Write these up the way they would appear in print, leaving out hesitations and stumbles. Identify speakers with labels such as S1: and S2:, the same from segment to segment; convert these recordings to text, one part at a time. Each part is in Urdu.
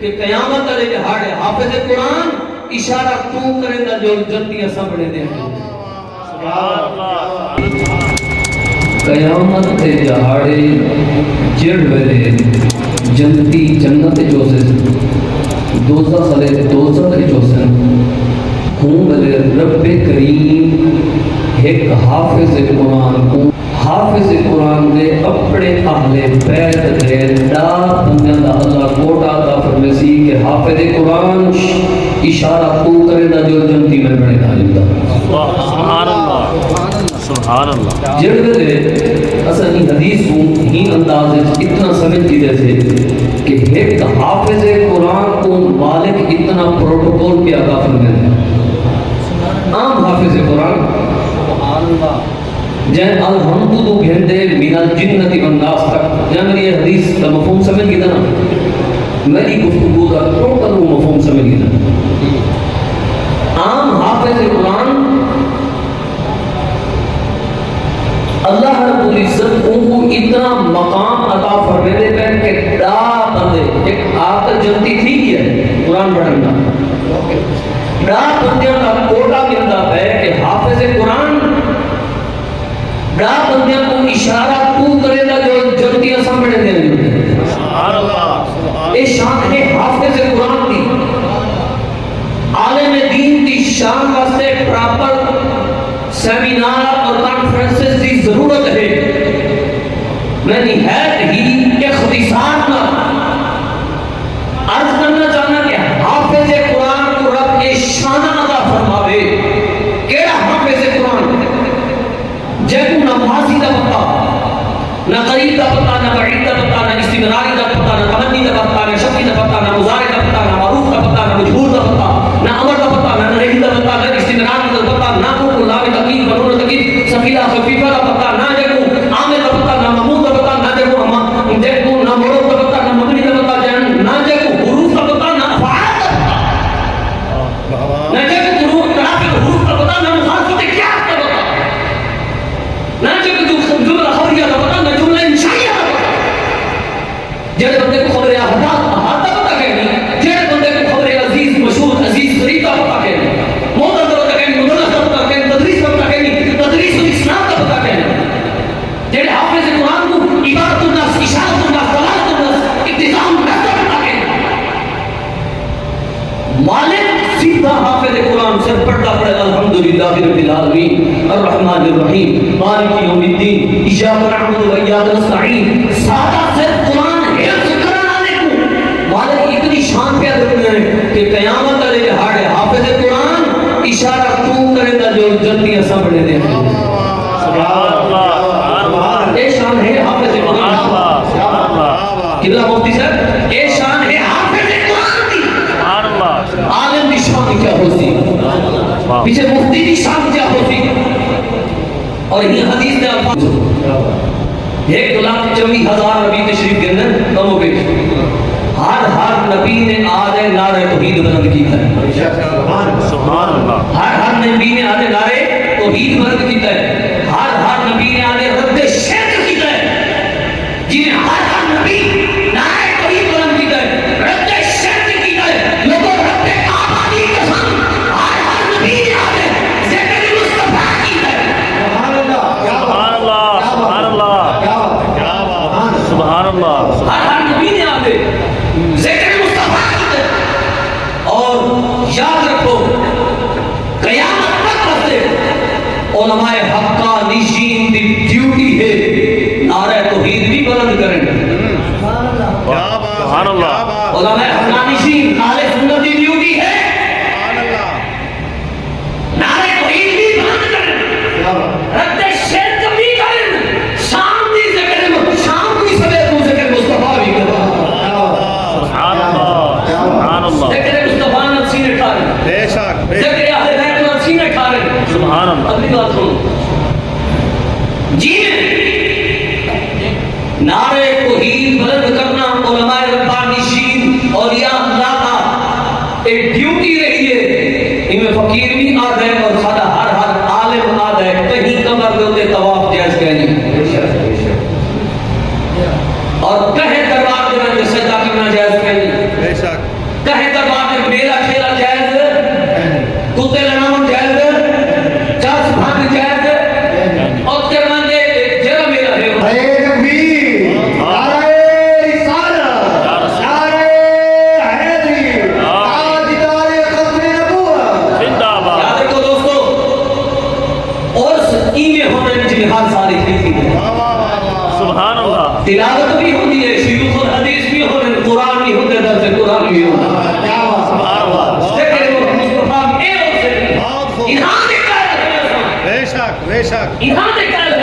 S1: کہ قیامت والے دہاڑے حافظ قرآن اشارہ تو کریں دا جو جنتی سامنے دے قیامت کے دہاڑے جڑ ویلے جنتی جنت جو سے دوزخ والے دوزخ جو سے ہوں ویلے رب کریم ایک حافظ قرآن کو حافظ قرآن دے اپنے اہل بیت دے دا بندیاں دا اللہ کوٹا دا فرمیسی کہ حافظ قرآن اشارہ تو کرے دا جو جنتی میں بڑے دا جنتا
S2: سبحان اللہ سبحان اللہ
S1: جڑ دے اصلا ہی حدیث کو ہی انداز اتنا سمجھ دیتے تھے کہ ایک حافظ قرآن کو مالک اتنا پروٹوکول پہ آگاہ فرمیتے ہیں عام حافظ قرآن سبحان اللہ جن الحمد تو گھندے من الجنت والناس تک جن میری حدیث کا مفہوم سمجھ گیا نا میری گفتگو کا ٹوٹل وہ مفہوم سمجھ گیا عام حافظ قرآن اللہ رب العزت کو اتنا مقام عطا فرمیدے پہ کہ دا بندے ایک آقا جنتی تھی کیا ہے قرآن پڑھنا دا بندیاں کا کوٹا ملتا ہے کہ حافظ قرآن دا بندیاں کو اشارہ تو کرے دا جو جنتی سامنے دے
S2: سبحان اللہ
S1: اے شان ہے حافظ قرآن دی عالم دین دی شان واسطے پراپر سیمینار اور کانفرنسز دی ضرورت ہے میں نہایت ہی اختصار نہ عرض کرنا چاہنا کہ حافظ قرآن کو رب کے شان عطا فرماوے کیڑا حافظ قرآن جب نہ ماضی دا پتا نہ قریب دا پتا نہ بعید دا پتا نہ استمراری دا پتا نہ تمنی دا پتا نہ شکی دا پتا نہ مضارع دا پتا نہ معروف دا پتا نہ مجبور دا پتا نہ امر دا پتا نہ نہی دا پتا نہ استمرار دا پتا نہ کو لام تقید بنون تقید ثقیلہ خفیفہ دا پتا نہ جب عامل دا پتا نہ محمود دا پتا نہ جب نہ مرد دا پتا نہ مبنی دا پتا نہ جب حروف دا پتا نہ افعال دا پتا نہ جب حروف ترافق حروف دا پتا نہ مخالفت کیا دا پتا نہ جب جملہ خبریہ دا پتا نہ جملہ انشائیہ دا پتا جب بندے کو خبر احاطہ پتا کہنی جب بندے کو خبر عزیز مشہور عزیز غریب دا پتا کہنی موت دا پتا کہنی مدرس دا پتا کہنی تدریس دا پتا کہنی تدریس الاسلام دا پتا کہنی جب حافظ قرآن کو عبارت الناس اشارت الناس دلالت الناس اقتضام دا پتا کہنی مالک سیدھا حافظ قرآن سے پڑھتا پڑھے الحمدللہ رب العالمین الرحمن الرحیم مالک یوم الدین ایاک نعبد و ایاک نستعین سادہ سے قرآن حفظ کرانے کو مالک اتنی شان پہ رکھنے ہیں کہ قیامت والے دہاڑے حافظ قرآن اشارہ تو کرے دا جو جنتی سامنے دے
S2: سبحان اللہ
S1: اے شان ہے حافظ قرآن قبلہ مفتی صاحب اے شان ہے حافظ قرآن دی
S2: سبحان اللہ
S1: عالم دی شان کیا ہوتی پیچھے مفتی دی شان کیا ہوتی اور یہ حدیث نے الفاظ 1,24,000 نبی تشریف کے اندر کم ہو گئے ہر نبی نے آدھے نعرہ توحید بلند کیتا ہے
S2: سبحان اللہ
S1: ہر نبی نے آدھے نعرہ توحید بلند کیتا ہے ہر نبی نے آدھے رد شرک کیتا ہے جنہیں ہر نبی نعرہ توحید بلند کیتا ہے رد شرک کیتا ہے لوگوں رب آبادی قسم ہر نبی نے آدھے ذکر مصطفیٰ کیتا ہے
S2: سبحان اللہ سبحان اللہ سبحان اللہ
S1: ہر نبی نے آدھے ذکر مصطفیٰ کیتا ہے اور یاد رکھو قیامت تک رکھتے علماء حقہ نشین دی ڈیوٹی ہے نعرہ توحید بھی بلند کریں
S2: سبحان اللہ
S1: علماء حقہ نشین اہل سنت دی ڈیوٹی ہے نعرہ توحید بھی بلند کریں رد شرک بھی کریں شام دی ذکر شام کی سبب تو ذکر مصطفیٰ بھی کریں
S2: سبحان اللہ سبحان اللہ
S1: ذکر مصطفیٰ نے سینے کھارے
S3: بے شک
S1: ذکر اہل بیت نے سینے کھارے
S2: سبحان اللہ
S1: اگلی بات سنو جی نعرہ توحید بلند کرنا علماء ربانیشین اولیاء اللہ کا ایک ڈیوٹی رہی ہے ان میں فقیر بھی آد ہے اور سادہ ہر عالم آد ہے کہیں کمر دے ہوتے طواف جائز کہنی اور کہیں دربار دے میں سجدہ کرنا جائز کہنی
S3: بے شک
S1: یہاں دے قید ہے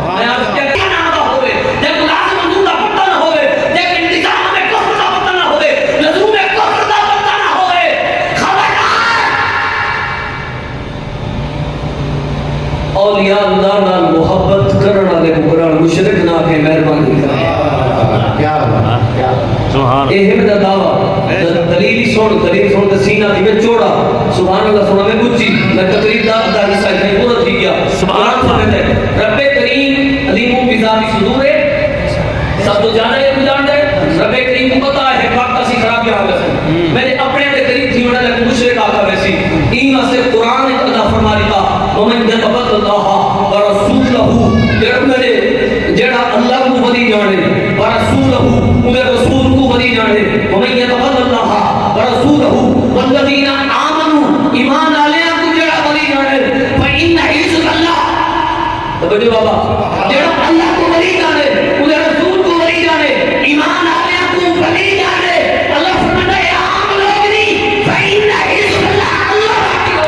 S1: میں آپ کیا نہ ہوئے جب لازم منظور دا پتہ نہ ہوئے جب انتظام میں کفر دا پتہ نہ ہوئے لزوم میں کفر دا پتہ نہ ہوئے خبردار اولیاء اللہ نال محبت کرنا دے قرآن مشرک نہ کے مہربانی کرے
S2: سبحان
S1: اے ہے دا دعویٰ دلیل سن تے سینہ دی میں چوڑا سبحان اللہ سنا میں بچی میں تقریب دا حصہ ہے پورا تھی گیا
S2: سبحان اللہ
S1: رب کریم علیم بذات صدور ہے سب تو جانے ہے جانتے رب کریم کو پتہ ہے پاک کا سی خراب کیا ہوگا میں نے اپنے دے قریب تھی ہونے لگے مشرک آقا ویسی ایمہ سے قرآن ایک ادا فرما لیتا ومن یتبت اللہ ورسولہ جڑا اللہ کو بدی جانے ورسولہ انہیں رسول کو بدی جانے ومن یتبت اللہ ورسولہ والذین آمنوا ایمان آلیاں کو جڑا بدی جانے فإن حزب اللہ توجہ بابا جڑا اللہ کو بدی جانے انہیں رسول کو بدی جانے ایمان آلیاں کو بدی جانے اللہ فرماتا ہے عام لوگ نہیں فإن حزب اللہ اللہ باقی ہو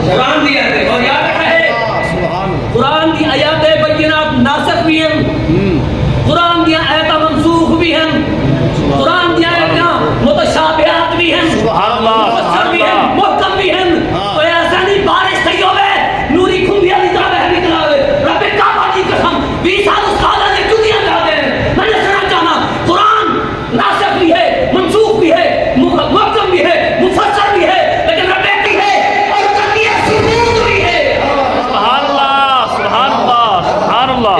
S1: قرآن دیا ہے اور یاد رہے قرآن دی آیات بینات ناسخ بھی ہیں قرآن دی آیات منسوخ بھی ہیں قرآن دی آیات متشابہات بھی ہیں مفسر بھی ہیں محکم بھی ہیں تو ایسا نہیں بارش تھی ہوئے نوری کھنبیا نکلا ہے نکلا ہے رب کعبہ کی قسم 20 سال اس خالہ نے جتیاں جاتے ہیں میں نے سنا چاہنا قرآن ناسخ بھی ہے منسوخ بھی ہے محکم بھی ہے مفسر بھی ہے لیکن رب کی ہے اور تقیہ ثبوت بھی ہے
S2: سبحان اللہ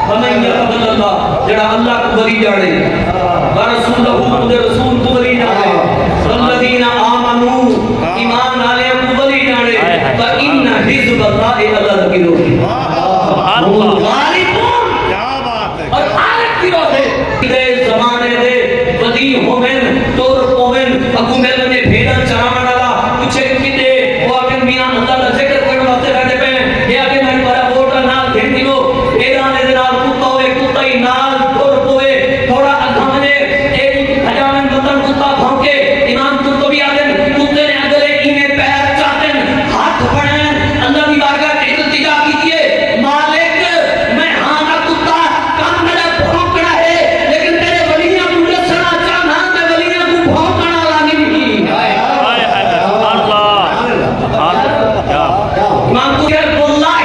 S1: ومن یتبت اللہ جڑا اللہ کو بری جاڑے ورسولہ خود رسول کو بری جاڑے والذین آمنوا ایمان آلے کو بری جاڑے فإن حزب اللہ اللہ کی روح
S2: سبحان اللہ
S1: غالبون اور عالم کی روح ہے دے زمانے دے بدی ہومن تور ہومن حکومت نے بھیڑا چرانا ڈالا کچھ کتے وہ اپن میاں اللہ کا ذکر کرنے واسطے بیٹھے پہ یہ آگے میں بڑا ووٹر نال گھنٹی لو اعلانے دے نال کتا ہوئے کتا ہی نال دور ہوئے تھوڑا اگھامنے ایک ہجامن بطن کتا بھونکے امام قرطبی آدن کتے نے اگلے اینے پیر چاہتن ہاتھ پڑھیں اللہ کی بارگاہ التجا کیجئے مالک میں ہانا کتا کام میرا بھونکنا ہے لیکن تیرے ولیاں کو لسنا چاہنا میں ولیاں کو بھونکنا لانی نہیں
S2: سبحان اللہ
S1: امام کو کہا واللہ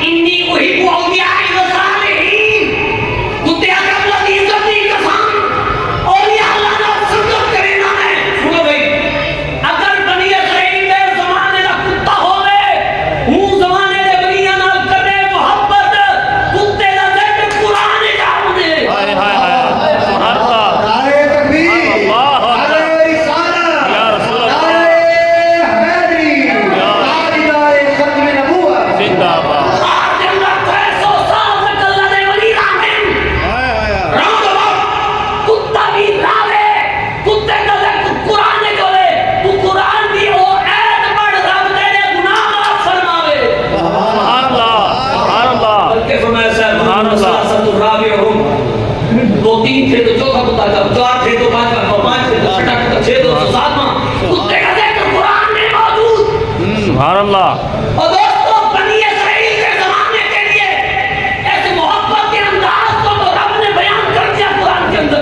S1: انی احب اولیاء وصالحین کتے اگر اللہ کی عزت نہیں قسم اولیاء اللہ نے سنت کرے نہ ہے سنو بھئی اگر بنی اسرائیل دے زمانے دا کتا ہوئے ہوں زمانے دے بنیاں نال کرے محبت کتے دا ذکر قرآن جاؤں دے
S2: سبحان اللہ
S3: نعرہ تکبیر
S2: اللہ
S3: نعرہ رسالہ
S2: یا رسول اللہ
S3: نعرہ حیدری نعرہ ختم نبوت
S2: زندہ باد
S1: آج اللہ 300 سال تک اللہ نے ولی راہم کتا بھی راوے کتے کا ذکر قرآن نے جولے تو قرآن دی او عید پڑھ رب تیرے گناہ معاف فرماوے
S2: سبحان اللہ
S1: بلکہ فرمایا صاحب سلاسۃ الرابعہم 2 3 تھے تو چوتھا کتا کا 4 تھے تو 5 کا 5 تھے تو 6 کا 6 تو 7واں کتے کا ذکر قرآن میں موجود
S2: سبحان اللہ
S1: اور دوستو بنی اسرائیل کے زمانے کے لیے ایک محبت کے انداز کو تو رب نے بیان کر دیا قرآن کے اندر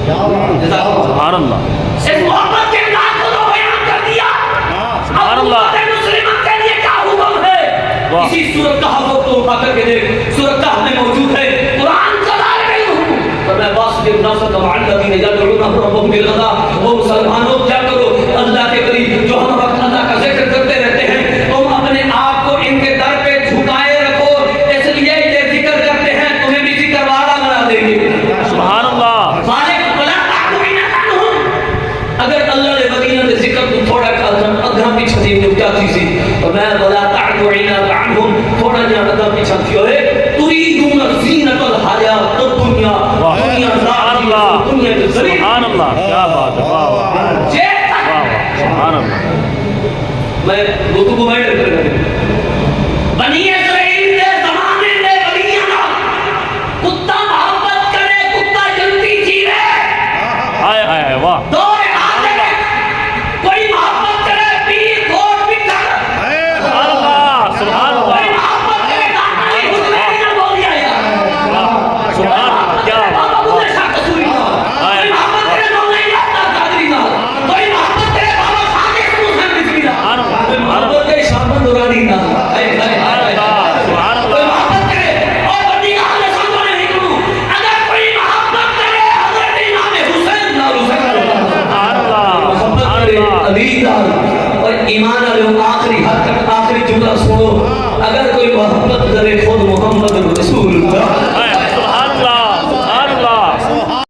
S2: سبحان اللہ
S1: اس محبت کے انداز کو تو بیان کر دیا
S2: سبحان اللہ
S1: مسلمان کے لیے کیا حکم ہے
S2: واہ
S1: اسی سورت کہف کو اٹھا کر کے دیکھ سورت کہف میں موجود ہے قرآن کا دائرہ حکم فرمایا واسطے الناس کما الذین یدعون ربهم بالغداء وہ مسلمانوں کیا کرو اللہ کے قریب جو ہم وقت اللہ کا ذکر کرتے رہتے ہیں تم اپنے آپ کو ان کے در پہ جھکائے رکھو اس لیے یہ ذکر کرتے ہیں تمہیں بھی ذکر والا بنا دیں گے
S2: سبحان اللہ
S1: مالک بلا تعبین عنہم اگر اللہ نے مدینہ دے ذکر کو تھوڑا ادھا پیچھا دی جو کیا چیزی اور میں بلا تعبین عنہم تھوڑا جہاں ادھا پیچھا تھی ہوئے تریدون زینت الحیات الدنیا دنیا
S2: سبحان اللہ سبحان اللہ کیا بات ہے واہ واہ سبحان اللہ
S1: میں گفتگو کو بیٹھ کر بنی اسرائیل دے زمانے دے ولیاں نال کتا محبت کرے کتا جلدی جیوے
S2: ہائے ہائے واہ
S1: دور حال دیدار اور ایمان والے آخری حد تک آخری جملہ سنو، اگر کوئی محبت